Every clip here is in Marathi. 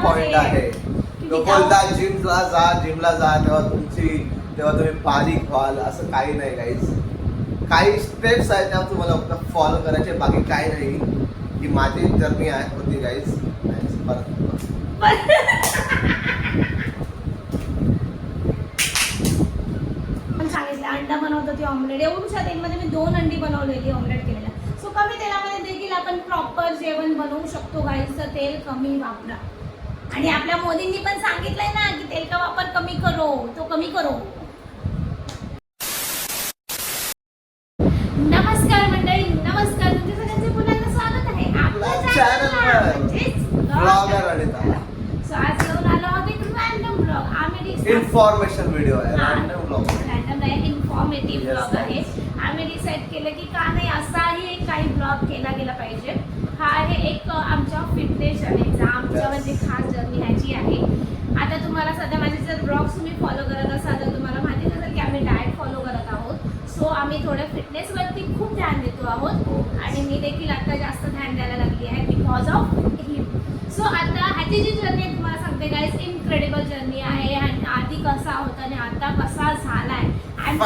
पॉइंट आहे. तो बोलता जिमला जा तेव्हा तुम्ही बारीक व्हाल, असं काही नाही गाईज. काही स्टेप्स आहेत त्या तुम्हाला फक्त फॉलो करायचे, बाकी काही नाही. ही माझी जर्नी आहे होती गाईज. सांगितलं अंडा बनवतो ती ऑमलेट, एवढ्या तेलमध्ये मी 2 अंडी बनवलेली ऑमलेट केलेला. सो कमी तेलामध्ये देखील आपण प्रॉपर जेवण बनवू शकतो. गाईचं तेल कमी वापरा. आणि आपल्या मोदींनी पण सांगितलंय ना की तेल का वापर कमी करो, तो कमी करो. नमस्कार मंडळी, नमस्कार. तुमच्या सगळ्यांचे पुन्हा एकदा स्वागत आहे आपल्या चॅनलवर. ब्लॉगर अनिता. सो आज घेऊन आलो आहोत एक रॅन्डम ब्लॉग. आम्ही इन्फॉर्मेशन व्हिडिओ आहे, रॅन्डम ब्लॉग. रॅन्डम नाही, इन्फॉर्मेटिव्ह ब्लॉग आहे. आम्ही डिसाईड केलं की का नाही असाही काही ब्लॉग केला गेला पाहिजे. हा आहे एक आमच्या फिटनेस जर्नीचा, आमच्यावरती खास जर्नी ह्याची आहे. आता तुम्हाला सध्या माझे जर ब्लॉग्स तुम्ही फॉलो करत असाल तर तुम्हाला माहिती असेल की आम्ही डाएट फॉलो करत आहोत. सो आम्ही थोडं फिटनेसवरती खूप ध्यान देतो आहोत आणि मी देखील आता जास्त ध्यान द्यायला लागली आहे बिकॉज ऑफ हिम. सो आता ह्याची जी जर्नी आहे तुम्हाला सांगते गाईज, इनक्रेडिबल जर्नी आहे. आणि आधी कसा होता आणि आता कसा झालाय. I am so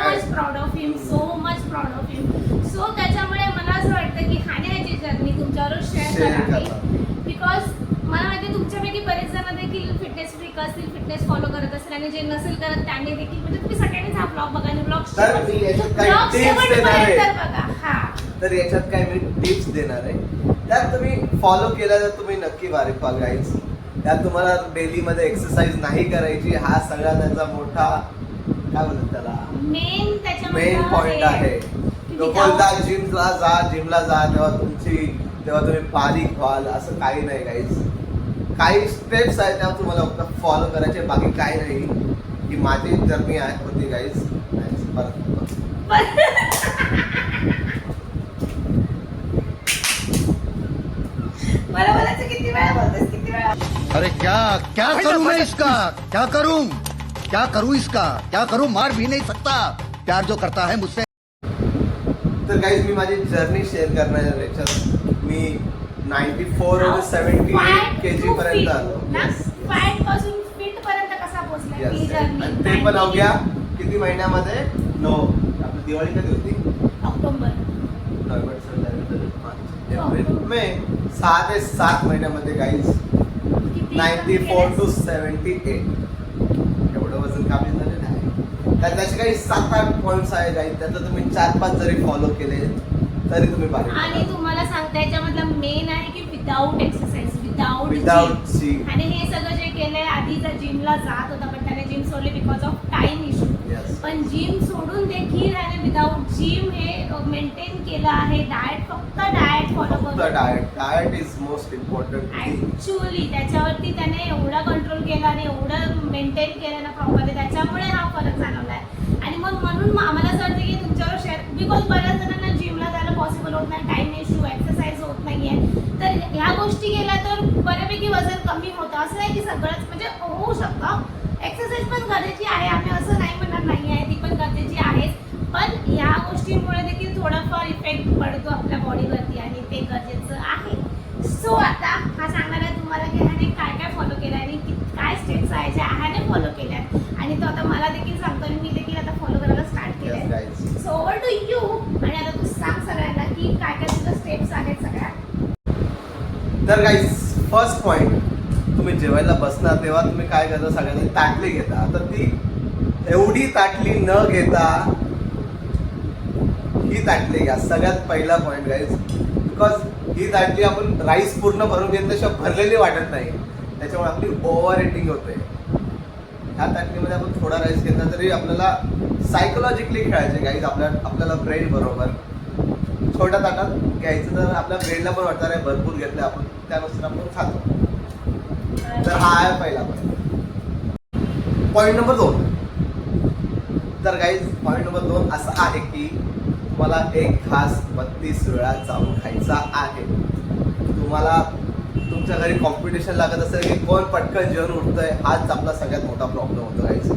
much proud of him, so much proud of him. So त्याच्यामुळे मला असं वाटतं की ह्याने ह्याची जर्नी तुमच्यावर शेअर करावी. बिकॉज मला माहिती तुमच्यापैकी बरेच जण देखील फिटनेस फ्रीक असतील, फिटनेस फॉलो करत असतील आणि जे नसेल करत त्यांनी देखील, म्हणजे तुम्ही सगळ्यांनीच हा ब्लॉग बघा आणि ब्लॉग बघा. हा तर याच्यात काय मी टिप्स देणार आहे, त्यात तुम्ही फॉलो केल्या तर तुम्ही नक्की बारीक व्हाल गाईज. त्यात तुम्हाला डेली मध्ये एक्सरसाइज नाही करायची, हा सगळा त्याचा मोठा काय बोलतात त्याला मेन पॉइंट आहे. तो बोलता जिमला जा तेव्हा तुम्ही बारीक व्हाल, असं काही नाही गाईज. काही स्टेप्स आहेत त्या तुम्हाला फक्त फॉलो करायचे, बाकी काही नाही. ही माझी जर्नी आहे होती गाईज. मला बोलायचं किती वेळा बोलतेस, किती वेळा. अरे क्या करूं मैं इसका, क्या करूं इसका, क्या करूं. मार भी नहीं सकता, प्यार जो करता है मुझसे. तर गाईज मी माझी जर्नी शेअर करणार आहे याच्यात. मी 94 वरून 78 kg पर्यंत आलो. फॅट पासून फिट पर्यंत कसा पोहोचला ही जर्नी. ते पण अवघ्या किती महिन्यामध्ये. आपली दिवाळी कधी होती? ऑक्टोबर, एप्रिल, मे. 6 ते 7 महिन्यामध्ये गाईज 94 to 78 एवढं वजन कमी झालेलं आहे. त्याचे काही 7-8 पॉइंट्स आहे गाईज. त्यातलं तुम्ही 4-5 जरी फॉलो केले तरी तुम्ही बारीक. आणि तुम्हाला सांगता याच्यामधला मेन आहे की विदाऊट एक्सरसाइज, विदाऊट आणि हे सगळं जे केलंय. आधी जर जिमला जात होता पण त्याने जिम सोडली बिकॉज ऑफ टाइम इश्यू. पण जिम सोडून देखील त्याने विदाऊट जिम हे मेंटेन केलं आहे. फक्त डाएट फॉलो करतो. Diet is most important actually. त्याच्यावरती त्याने एवढा कंट्रोल केला आणि एवढं मेंटेन केलं ना प्रॉपरली, त्याच्यामुळे हा फरक जाणवलाय. आणि मग म्हणून आम्हाला असं वाटतं की तुमच्यावर शेअर, बिकॉज बऱ्याच जणांना जिमला जायला पॉसिबल होत नाही, टाइम इश्यू, एक्सरसाइज होत नाहीये. तर ह्या गोष्टी केल्या तर बऱ्यापैकी वजन कमी होतं. असं नाही की सगळंच म्हणजे होऊ शकतं. एक्सरसाइज पण गरजेची आहे, आम्ही असं नाही म्हणणार नाही आहे, ती पण गरजेची आहे. पण ह्या गोष्टींमुळे देखील थोडाफार इफेक्ट पडतो आपल्या बॉडीवरती आणि ते गरजेचं आहे. सो आता हा सांगणार आहे तुम्हाला की ह्याने काय काय फॉलो केलं आणि काय स्टेप्स आहे ज्या ह्याने फॉलो केल्या. आणि तो आता मला देखील सांगतो आणि मी देखील आता फॉलो करायला स्टार्ट केलंय. So over to you. आणि आता तू सांग सगळ्यांना की काय काय तुझं स्टेप्स आहेत सगळ्या. तर गाईज फर्स्ट पॉइंट, तुम्ही जेवायला बसणार तेव्हा तुम्ही काय करता, सगळ्यांनी ताटली घेता. तर ती एवढी ताटली न घेता ही ताटली घ्या. सगळ्यात पहिला पॉइंट गाईज. बिकॉज ही ताटली आपण राईस पूर्ण भरून घेतल्याशिवाय भरलेली वाटत नाही, त्याच्यामुळे आपली ओव्हर इटिंग होते. ह्या ताटलीमध्ये आपण थोडा राईस घेतला तरी आपल्याला सायकोलॉजिकली खेळायचे गाईज आपल्याला ब्रेड बरोबर. छोट्या ताटात घ्यायचं तर आपल्या ब्रेडला पण वाटतं आहे भरपूर घेतलं आपण, त्यानुसार आपण खातो. तर हा आहे पहिला पॉईंट नंबर 2. तर गाईज पॉईंट नंबर 2 असा आहे की तुम्हाला एक घास 32 वेळा चावून खायचा आहे. तुम्हाला तुमच्या घरी कॉम्पिटिशन लागत असेल की कोण पटकन जेवण उठतंय, हाच आपला सगळ्यात मोठा प्रॉब्लेम होतो गाईज.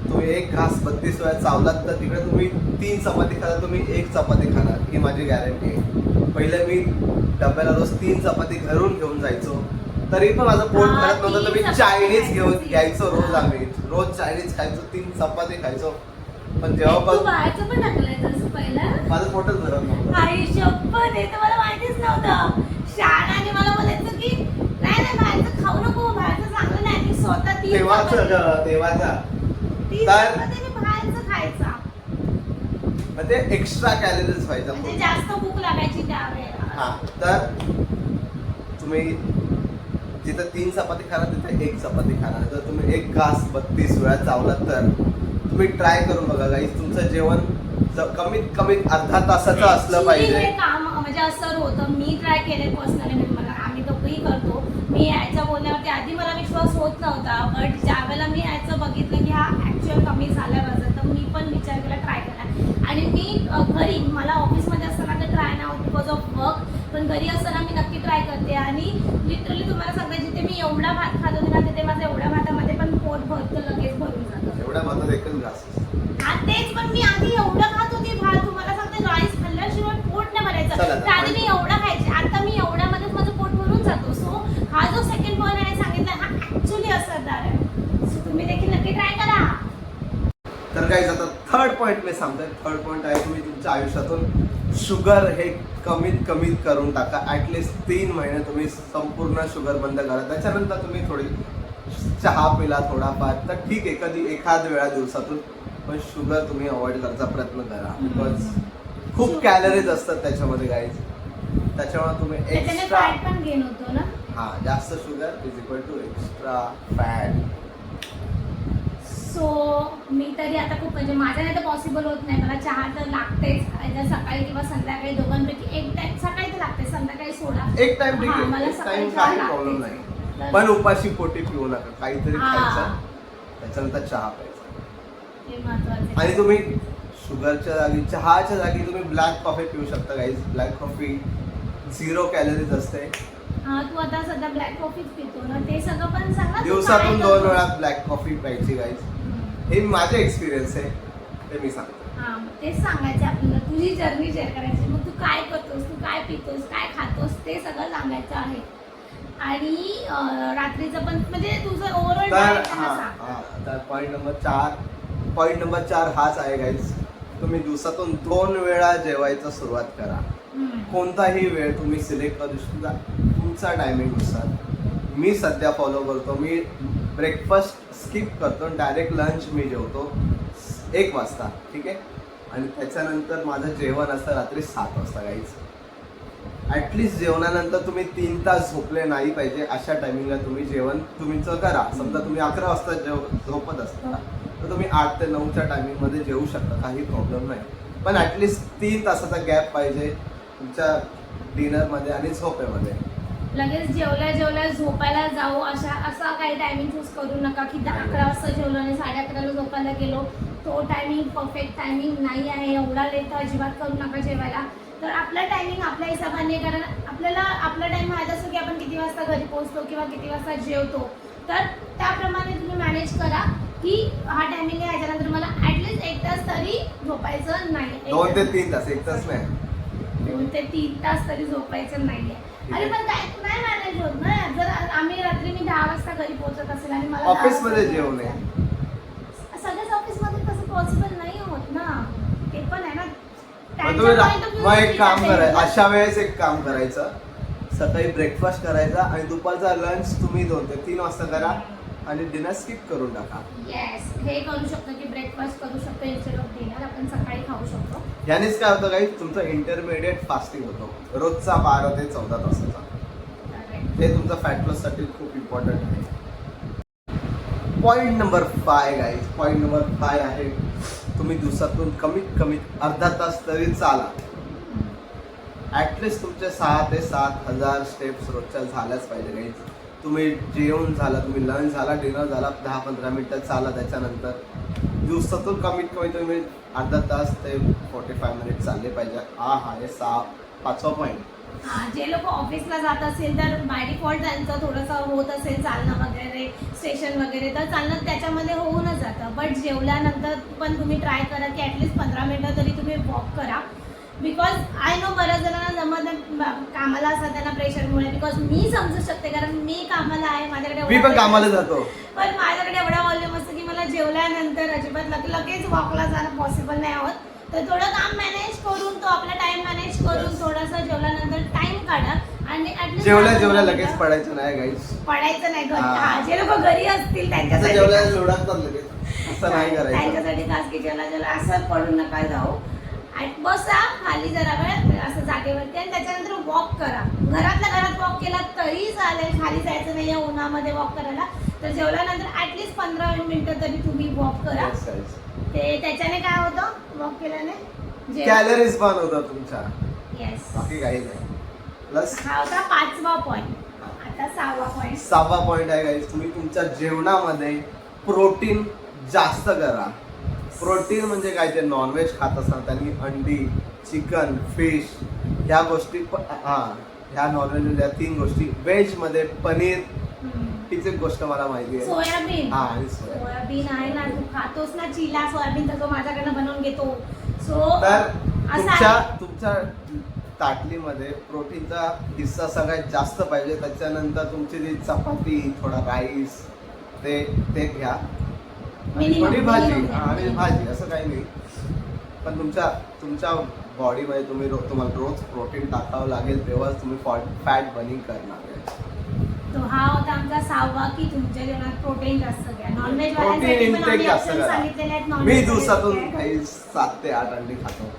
तुम्ही एक घास 32 वेळा चावलात तर तिकडे तुम्ही 3 चपाती खाणार, तुम्ही 1 चपाती खाणार, ही माझी गॅरंटी आहे. पहिले मी डब्याला रोज 3 चपाती घरून घेऊन जायचो. तरी पण माझं पोट हा, भरत नव्हतं तर मी 3 चायनीज चपाती घ्यायचो रोज हा. आम्ही रोज चायनीज खायचो 3 चपाती खायचो पण तू जेव्हा बाहेरचं पण टाकलंय तसं पहिलं माझं पोटच भरत नव्हतं आई शपथ हे तर मला माहितीच नव्हतं. शाळाने मला बोलायचं की नाही नाही बाहेरचं खाऊ नको, बाहेरचं चांगलं नाही. मी स्वतः ती तेव्हाचा ती तर- चपाती मी बाहेरचं खायचा. मग ते एक्स्ट्रा कॅलरीज म्हणजे व्हायचं जास्त भूक लागायची त्यावेळेला. हा तर तुम्ही जिथं 3 चपाती खाणार तिथे 1 चपाती खाणार जर तुम्ही 1 घास 32 वेळा चावलात तर तुम्ही ट्राय करून बघा गाईस तुमचं जेवण कमीत कमी अर्धा तासाचं असलं Actually पाहिजे. हे काम म्हणजे असं होतं. मी ट्राय केले पर्सनली, म्हणजे मला आम्ही दोघंही करतो. मी यायचं बोलण्यावरती आधी मला विश्वास होत नव्हता, बट ज्या वेळेला मी यायचं बघितलं की हा ऍक्च्युअल कमी झाला वजन, तर मी पण विचार केला ट्राय केला. आणि मी घरी मला ऑफिसमध्ये असताना तर ट्राय नाही होत बिकॉज ऑफ वर्क, पण घरी असताना मी नक्की ट्राय करते. आणि लिटरली तुम्हाला सांगते जिथे मी एवढा भात खात होते ना तिथे माझं एवढ्या भातामध्ये पण पोट भरतं, लगेच भरून जातं. एवढ्या भातात एकच घास हा तेच, पण मी आधी एवढं खात होती भात, तुम्हाला सांगते राईस खाल्ल्याशिवाय पोट नाही भरायचं. चला, तर आधी मी एवढा खायचे, आता मी एवढ्यामध्येच माझं पोट भरून जातो. सो हा जो सेकंड पॉईंट आहे सांगितला हा ऍक्च्युअली असरदार आहे. सो तुम्ही देखील नक्की ट्राय करा. तर गाईज आता थर्ड पॉईंट मी सांगतोय. थर्ड पॉईंट आहे तुम्ही तुमच्या आयुष्यातून शुगर हे कमीत करून टाका. ऍटलिस्ट 3 महिने तुम्ही संपूर्ण शुगर बंद करा. त्याच्यानंतर तुम्ही थोडी चहा पिला थोडाफार तर ठीक आहे, कधी एखाद वेळा दिवसातून, पण शुगर तुम्ही अवॉइड करायचा प्रयत्न करा. बिकॉज खूप कॅलरीज असतात त्याच्यामध्ये गाईज. त्याच्यामुळे तुम्ही त्याच्याने एक्स्ट्रा फॅट पण गेन होतो ना. हा जास्त sugar is equal to extra fat. So मी तरी आता खूप म्हणजे माझ्या नाही तर पॉसिबल होत नाही. मला चहा तर लागतेच, either सकाळी किंवा संध्याकाळी, दोघांपैकी एक टाइम. सकाळी तर लागते, संध्याकाळी सोडा. एक टाइम ठीक हा, मला आहे, एक सकाळी टाइम चहा काही प्रॉब्लेम लागतेच. नाही, तर पण उपाशी पोटी पिऊ नका. काहीतरी हा. खायचं त्याच्यानंतर चहा प्यायचा. हे महत्वाचं आणि तुम्ही शुगरच्या जागी चहाच्या जागी तुम्ही ब्लॅक कॉफी पिऊ शकता गाईज. ब्लॅक कॉफी 0 कॅलरीज असते. हा तू आता सध्या ब्लॅक कॉफीच पितो ना, ते सगळं पण सांग ना, तू दिवसातून काय 2 करतोस? वेळा ब्लॅक कॉफी प्यायची गाईज. हे माझे एक्सपिरियन्स आहे, ते मी सांगतो. हा मग तेच सांगायचं आपल्याला, तुझी जर्नी शेअर करायची. मग तू काय करतोस, तू काय पितोस, काय खातोस, ते सगळं सांगायचं आहे. आणि रात्रीचं पण म्हणजे तुझं ओव्हरऑल तर डाएट हा सांग. हा तर पॉईंट नंबर 4 हाच आहे गाईज. तुम्ही दिवसातून 2 वेळा जेवायचं सुरुवात करा. कोणताही वेळ तुम्ही सिलेक्ट करू शकता तुमचा टायमिंगनुसार. मी सध्या फॉलो करतो, मी ब्रेकफास्ट स्किप करतो, डायरेक्ट लंच मी जेवतो 1 वाजता, ठीक आहे. आणि त्याच्यानंतर माझं जेवण असतं रात्री 7 वाजता गाईज. ॲटलिस्ट जेवणानंतर तुम्ही 3 तास झोपले नाही पाहिजे. अशा टायमिंगला तुम्ही जेवण तुमचं करा. समजा तुम्ही 11 वाजता झोपत असता तर तुम्ही 8 ते 9च्या टायमिंगमध्ये जेवू शकता, काही प्रॉब्लेम नाही. पण ॲटलिस्ट 3 तासाचा गॅप पाहिजे तुमच्या डिनरमध्ये आणि झोपेमध्ये. लगेच जेवल्या झोपायला जाऊ असा काही टायमिंग चूज करू नका की 11 वाजता जेवलो आणि 11:30ला झोपायला गेलो. तो टायमिंग परफेक्ट टायमिंग नाही आहे. एवढा लेट तर अजिबात करू नका जेवायला. तर आपला टायमिंग आपल्या हिशोबाने, कारण आपल्याला आपला टाइम माहीत असतो की आपण किती वाजता घरी पोहोचतो किंवा किती वाजता जेवतो. तर त्याप्रमाणे तुम्ही मॅनेज करा की हा टायमिंग आहे, याच्यानंतर मला ॲटलिस्ट 1 तास तरी झोपायचं नाही. 2 ते 3 तास, 1 तास नाही. 2 ते 3 तास तरी झोपायचं नाहीये. अरे पण काय नाही मॅनेज होत ना. जर आम्ही रात्री मी 10 वाजता घरी पोहोचत असेल आणि मला ऑफिसमध्ये जेवू नये. सगळ्याच ऑफिसमध्ये तसं पॉसिबल नाही होत ना. ते पण आहे ना. मग तुम्ही मग एक काम करायचं, अशा वेळेस एक काम करायचं, सकाळी ब्रेकफास्ट करायचा आणि दुपारचा लंच तुम्ही 2 ते 3 वाजता करा आणि डिनर स्किप करून टाका. येस, हे करू शकतो की ब्रेकफास्ट करू शकतो इन्स्टेड ऑफ डिनर. आपण सकाळी खाऊ शकतो. यानेच काय होतं काही तुमचं इंटरमिडिएट फास्टिंग होतो रोजचा 12 ते 14 तासाचा. हे तुमचं फॅट लॉस साठी खूप इम्पॉर्टंट आहे. Point number 5 guys. Point number 5 आहे तुम्ही दिवसातून कमीत अर्धा तास तरी चाला. ॲटलिस्ट तुमचे 6 ते 7,000 स्टेप्स रोजच्या झाल्याच पाहिजे गाईज. तुम्ही जेवण झाला, तुम्ही लंच झाला, डिनर झाला, 10-15 मिनटं चाला. त्याच्यानंतर दिवसातून कमीत कमी तुम्ही अर्धा तास ते 45 मिनिट चालले पाहिजे. हा हे 5वा पॉईंट. जे लोक ऑफिसला जात असेल तर बाय डिफॉल्ट त्यांचं थोडंसं होत असेल चालणं वगैरे, स्टेशन वगैरे, तर चालणं त्याच्यामध्ये होऊनच जातं. बट जेवल्यानंतर पण तुम्ही ट्राय करा की ॲटलिस्ट 15 मिनटं तरी तुम्ही वॉक करा. बिकॉज आय नो बऱ्याच जणांना जमत नाही कामाला असतात त्यांना प्रेशरमुळे. बिकॉज मी समजू शकते कारण मी कामाला आहे, माझ्याकडे मी पण कामाला जातो. पण माझ्याकडे एवढा वॉल्यूम असतो की मला जेवल्यानंतर अजिबात लगेच वॉकला जाणं पॉसिबल नाही होत. तर थोडं काम मॅनेज करून, तो आपला टाइम मॅनेज करून थोडासा जेवल्यानंतर टाइम काढा. आणि जेवल्या लगेच पडायचं नाही गाईस, पडायचं नाही. जे लोक घरी असतील त्यांच्यासाठी जेवल्या लोडात लगेच असं नाही करायचं. त्यांच्यासाठी खास की जेवला असं पडून नका जाऊ. बसा खाली जरा वेळ असं जागेवरती आणि त्याच्यानंतर वॉक करा. घरातल्या घरात वॉक केला तरी चालेल, खाली जायचं नाही आहे उन्हामध्ये वॉक करायला. तर जेवल्यानंतर ऍटलीस्ट 15 मिनिटं तरी तुम्ही वॉक करा. ते त्याच्याने काय होतं वॉक केल्याने? कॅलरीज बर्न होतात तुमच्या. येस, बाकी काही नाही. प्लस हा होता 5वा पॉईंट. आता 6वा पॉईंट. 6वा पॉईंट आहे गाईस, तुम्ही तुमच्या जेवणामध्ये प्रोटीन जास्त करा. प्रोटीन म्हणजे काय, ते नॉनव्हेज खात असताना त्यांनी अंडी, चिकन, फिश ह्या गोष्टी ह्या नॉनव्हेज या 3 गोष्टी. व्हेज मध्ये पनीर हीच एक गोष्ट मला माहिती आहे. सोयाबीन. हा, आणि सोयाबीन आहे ना, तू खातोस ना चिला सोयाबीन, तर तो माझ्याकडनं बनवून घेतो. सो तर तुमच्या ताटलीमध्ये प्रोटीनचा हिस्सा सगळ्यात जास्त पाहिजे. त्याच्यानंतर तुमची जी चपाती, थोडा राईस ते घ्या, थोडी भाजी आणि भाजी, असं काही नाही. पण तुमच्या बॉडीमध्ये तुम्हाला रोज प्रोटीन टाकावं लागेल, तेव्हाच तुम्ही फॅट बर्निंग करणार आहे. तो हा होता आमचा 6वा की तुमच्या जेवणात प्रोटीन जास्त घ्या. नॉनव्हेज प्रोटीन इंटेक जास्त करा. सांगितलेले आहेत. मी दिवसातून काही 7 ते 8 अंडी खातो.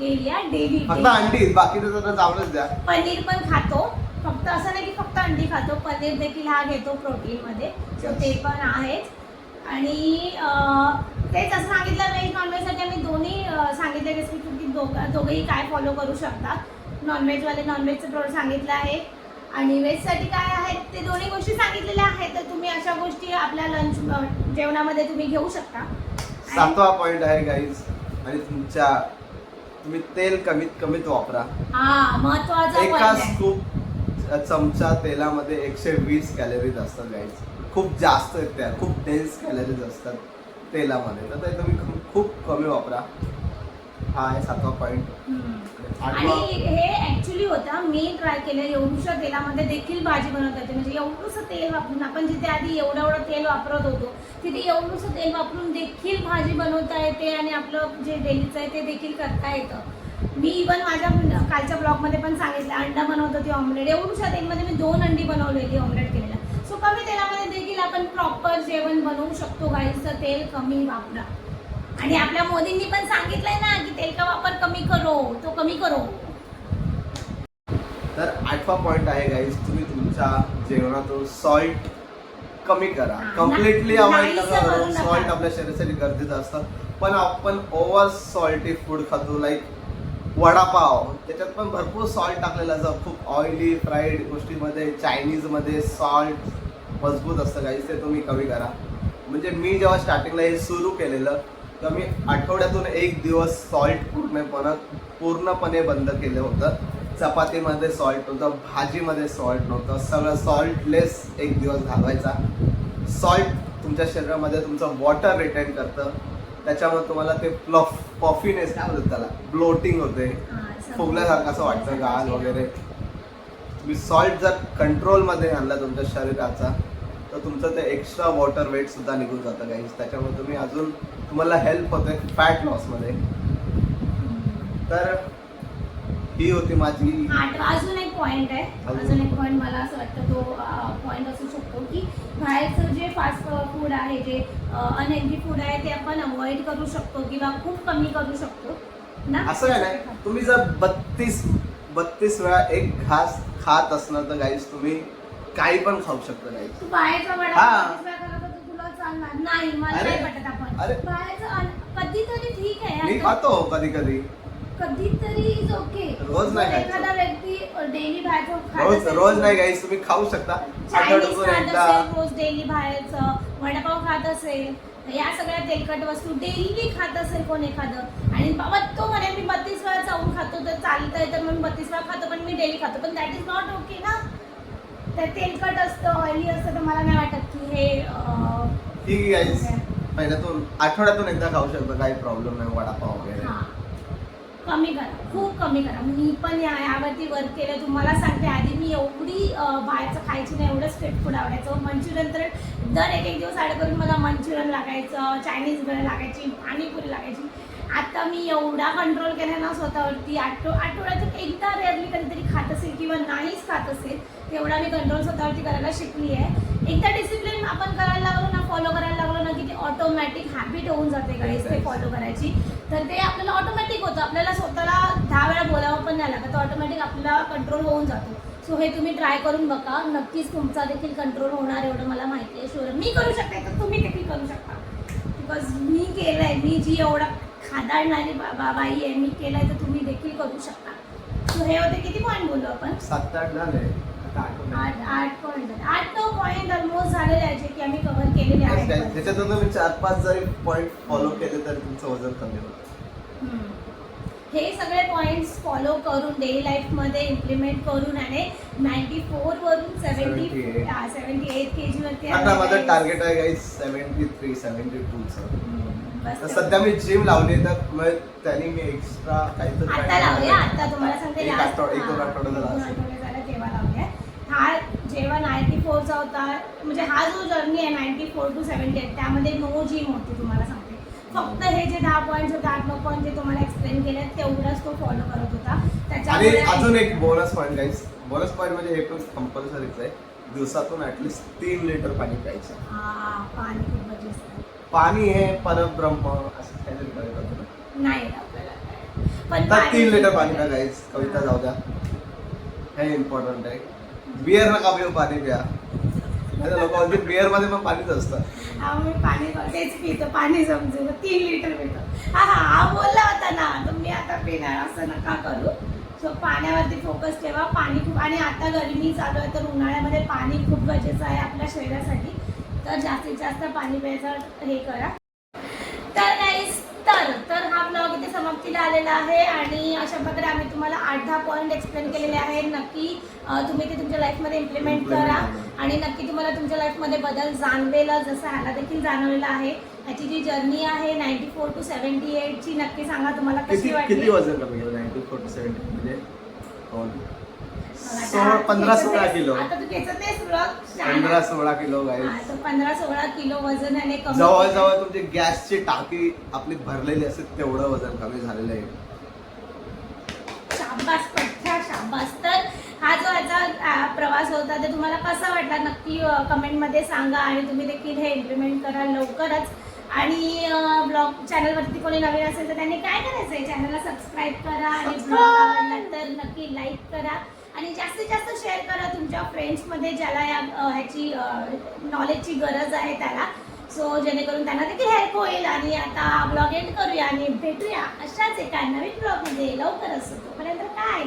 डेली फक्त अंडी, बाकी तर जाऊनच द्या. पनीर पण खातो. फक्त असं नाही की फक्त अंडी खातो, पनीर देखील हा घेतो प्रोटीन मध्ये. सो ते पण आहेच. आणि तेच असं सांगितलं, व्हेज नॉनव्हेजसाठी आम्ही दोन्ही सांगितले रेसिपी. तुम्ही दोघंही काय फॉलो करू शकता. नॉनव्हेजवाले नॉनव्हेजचं प्रोडक्ट सांगितलं आहे आणि व्हेजसाठी काय आहेत ते दोन्ही गोष्टी सांगितलेल्या आहेत. तर तुम्ही अशा गोष्टी आपल्या लंच जेवणामध्ये तुम्ही घेऊ शकता. 7वा पॉइंट आहे गाईज, आणि तुम्ही तेल कमीत वापरा. हा, महत्वाचा एका स्कूप चमचा तेलामध्ये 120 कॅलरीज असतात गाईज. खूप जास्त आहेत त्या, खूप डेन्स कॅलरीज असतात तेलामध्ये. तर ते तुम्ही खूप कमी वापरा. हा आहे 7वा पॉइंट. आणि हे ऍक्च्युली होता, मी ट्राय केलं, एवढ्या तेलामध्ये देखील भाजी बनवता येते. म्हणजे एवढंसं तेल वापरून, आपण जिथे आधी एवढं तेल वापरत होतो तिथे एवढंसं तेल वापरून देखील भाजी बनवता येते आणि आपलं जे डेलीचं आहे ते देखील करता येतं. मी इव्हन माझ्या कालच्या ब्लॉगमध्ये पण सांगितलं, अंडा बनवत होती ऑमलेट. एवढ्या तेलमध्ये मी 2 अंडी बनवलेली ऑमलेट केलेला. सो कमी तेलामध्ये देखील आपण प्रॉपर जेवण बनवू शकतो. गाईचं तेल कमी वापरा. आणि आपल्या मोदींनी पण सांगितलंय ना की तेल का वापर कमी करो, तो कमी करो. तर 8वा पॉइंट आहे गाईज, तुम्ही तुमच्या जेवणातून सॉल्ट कमी करा. कम्प्लिटली अवॉइड करा. सॉल्ट आपल्या शरीरासाठी गरजेचं असतं, पण आपण ओव्हर सॉल्टी फूड खातो. लाईक वडापाव, त्याच्यात पण भरपूर सॉल्ट टाकलेलं असतं. खूप ऑइली फ्राईड गोष्टीमध्ये, चायनीजमध्ये सॉल्ट मजबूत असतं गाईज, ते तुम्ही कमी करा. म्हणजे मी जेव्हा स्टार्टिंगला हे सुरू केलेलं, तर मी आठवड्यातून 1 दिवस सॉल्ट पूर्णपणे बंद केलं होतं. चपातीमध्ये सॉल्ट नव्हतं, भाजीमध्ये सॉल्ट नव्हतं, सगळं सॉल्टलेस 1 दिवस घालवायचा. सॉल्ट तुमच्या शरीरामध्ये तुमचं वॉटर रिटेन करतं. त्याच्यामुळे तुम्हाला ते पफिनेस काय होतं, त्याला ब्लोटिंग होते, फुगल्यासारखं असं वाटतं, गाल वगैरे. तुम्ही सॉल्ट जर कंट्रोलमध्ये आणला तुमच्या शरीराचा, तर तुमचं ते एक्स्ट्रा वॉटर वेट सुद्धा निघून जातं गाईज. त्याच्यामुळे तुम्हाला हेल्प होते फॅट लॉसमध्ये. तर ही होती माझी. अजून एक पॉइंट आहे. अजून एक पॉइंट मला असं वाटतं तो पॉइंट असू शकतो की बाहेरचं जे फास्ट फूड आहे, जे अनहेल्दी फूड आहे, ते आपण अवॉइड करू शकतो किंवा खूप कमी करू शकतो ना. असं काय नाही, तुम्ही जर 32 वेळा एक घास खात असणार तर गाईज तुम्ही काही पण खाऊ शकता गाईज. तू बाहेरचा वडा तुला चालणार नाही, मला नाही वाटत. आपण बाहेरचं कधीतरी ठीक आहे, मी खातो कधीतरी इज ओके. रोज नाही. एखादा व्यक्ती डेली बाहेरचं रोज नाही गाईज, तुम्ही खाऊ शकता. चायनीज खात असेल रोज डेली बाहेरचं, वडापाव खात असेल, या सगळ्या तेलकट वस्तू डेली खात असेल कोण एखादं, आणि बाबा तो म्हणे मी 32 वेळा चावून खातो तर चालतंय, तर मग 32 वेळा खातो पण मी डेली खातो, पण दॅट इज नॉट ओके ना. ते तेलकट असतं, ऑइली असतं, तर मला नाही वाटत की हे ठीक आहे. महिन्यातून आठवड्यातून एकदा खाऊ शकतो, काही प्रॉब्लेम नाही वडापाव वगैरे. कमी करा, खूप कमी करा. मी पण यावरती वर्क केलं. तुम्हाला सांगते, आधी मी एवढी बाहेरचं खायची नाही, एवढं स्ट्रीट फूड आवडायचं. मंचुरियन तर दर एक दिवस ॲड करून मला मंचुरियन लागायचं, चायनीज भेळ लागायची, पाणीपुरी लागायची. आता मी एवढा कंट्रोल केला ना स्वतःवरती. आठवड्यातून एकदा रेअरली कधीतरी खात असेल किंवा नाहीच खात असेल, तेवढा मी कंट्रोल स्वतःवरती करायला शिकली आहे. एकदा डिसिप्लिन आपण करायला लागलो ना, फॉलो करायला लागलो ना, की ती ऑटोमॅटिक हॅबिट होऊन जाते गाईज ते फॉलो करायची. तर ते आपल्याला ऑटोमॅटिक होतं. आपल्याला स्वतःला 10 वेळा बोलावं पण नाही लागत, ऑटोमॅटिक आपल्याला कंट्रोल होऊन जातो. सो हे तुम्ही ट्राय करून बघा, नक्कीच तुमचा देखील कंट्रोल होणार, एवढं मला माहिती आहे. शुअर मी करू शकते, तर तुम्ही देखील करू शकता. बिकॉज मी केलं आहे, मी जी एवढा खादाडणारी बाई आहे, मी केलं आहे, तर तुम्ही देखील करू शकता. सो हे होते किती पॉईंट बोललो आपण? 7-8 झाले. 8 पॉईंट ऑलमोस्ट झालेले आहे, जे की आम्ही कव्हर केलेले आहेत. त्याच्यातून तुम्ही 4-5 जरी पॉईंट फॉलो केले तर तुमचं वजन कमी होतं. हे सगळे पॉईंट्स फॉलो करून डेली लाईफमध्ये इम्प्लिमेंट करून आणि 94 वरून 78 kg वरती आता माझं टार्गेट आहे गाईज 73-72. तर सध्या मी जिम लावली, तर त्यांनी मी एक्स्ट्रा काहीतरी आता लावूया. आता तुम्हाला सांगते, एक दोन आठवडे झाला तेव्हा लावूया. हा जेव्हा 94चा होता, म्हणजे हा जो जर्नी आहे 94 to 78, त्यामध्ये नो जिम होती. तुम्हाला सांगते, फक्त हे जे 10 पॉईंट्स होते, 8-9 पॉईंट जे तुम्हाला एक्सप्लेन केले, तेवढंच तो फॉलो करत होता. आणि त्याच्यामुळे अजून एक bonus point guys. Bonus point म्हणजे हे पण कंपल्सरीच आहे, दिवसातून ऍटलीस्ट 3 लिटर पाणी प्यायचं. पाणी खूप गरजेचं आहे. पाणी हे परब्रह्म असं काहीतरी करत नाही आपल्याला, पण तर 3 लिटर पाणी प्या गाईज. कविता जाऊ द्या, हे इम्पॉर्टंट आहे. बिअर नका पिऊ, पाणी प्या. लोक म्हणते बिअर मध्ये पण पाणीच असतं. मी पाणी तेच पितो, पाणी समजू 3 लिटर पितो. हा बोलला होता ना, तुम्ही आता पिणार, असं नका करू. सो पाण्यावरती फोकस ठेवा. पाणी खूप, आणि आता गरमी चालू आहे, तर उन्हाळ्यामध्ये पाणी खूप गरजेचं आहे आपल्या शरीरासाठी. तर जास्तीत जास्त पाणी प्यायचं हे करा. तर गाईस, तर हा ब्लॉग इथे समाप्तीला आलेला आहे. आणि अशा प्रकारे आम्ही तुम्हाला 8-10 पॉईंट एक्सप्लेन केलेले आहेत. नक्की तुम्ही ते तुमच्या लाईफमध्ये इम्प्लिमेंट करा, आणि नक्की तुम्हाला तुमच्या लाईफमध्ये बदल जाणवेल, जसं ह्याला देखील जाणवलेला आहे. ह्याची जी जर्नी आहे 94 to 78 ची, नक्की सांगा तुम्हाला कशी वाटली. किती वजन कमी केलं? 94 to 70 म्हणजे 15-16 किलो. आता तू त्याचं तेच ब्लॉग 15-16 किलो गाईज. 15-16 किलो वजन आहे कमी. जवळजवळ तुमची गॅसची टाकी आपली भरलेली असेल तेवढं वजन कमी झालेलं आहे. शाबास पठ्ठा, शाबास. तर हा जो याचा प्रवास होता, ते तुम्हाला कसा वाटला नक्की कमेंटमध्ये सांगा, आणि तुम्ही देखील हे इम्प्लिमेंट करा लवकरच. आणि ब्लॉग चॅनलवरती कोणी नवीन असेल तर त्यांनी काय करायचं आहे, चॅनलला सबस्क्राईब करा, आणि ब्लॉग आवडला तर नक्की लाईक करा, आणि जास्तीत जास्त शेअर करा तुमच्या फ्रेंड्समध्ये ज्याला ह्याची नॉलेजची गरज आहे त्याला. सो जेणेकरून त्यांना देखील हेल्प होईल. आणि आता ब्लॉग एंड करूया, आणि भेटूया अशाच एका नवीन ब्लॉगमध्ये लवकरच. तोपर्यंत काय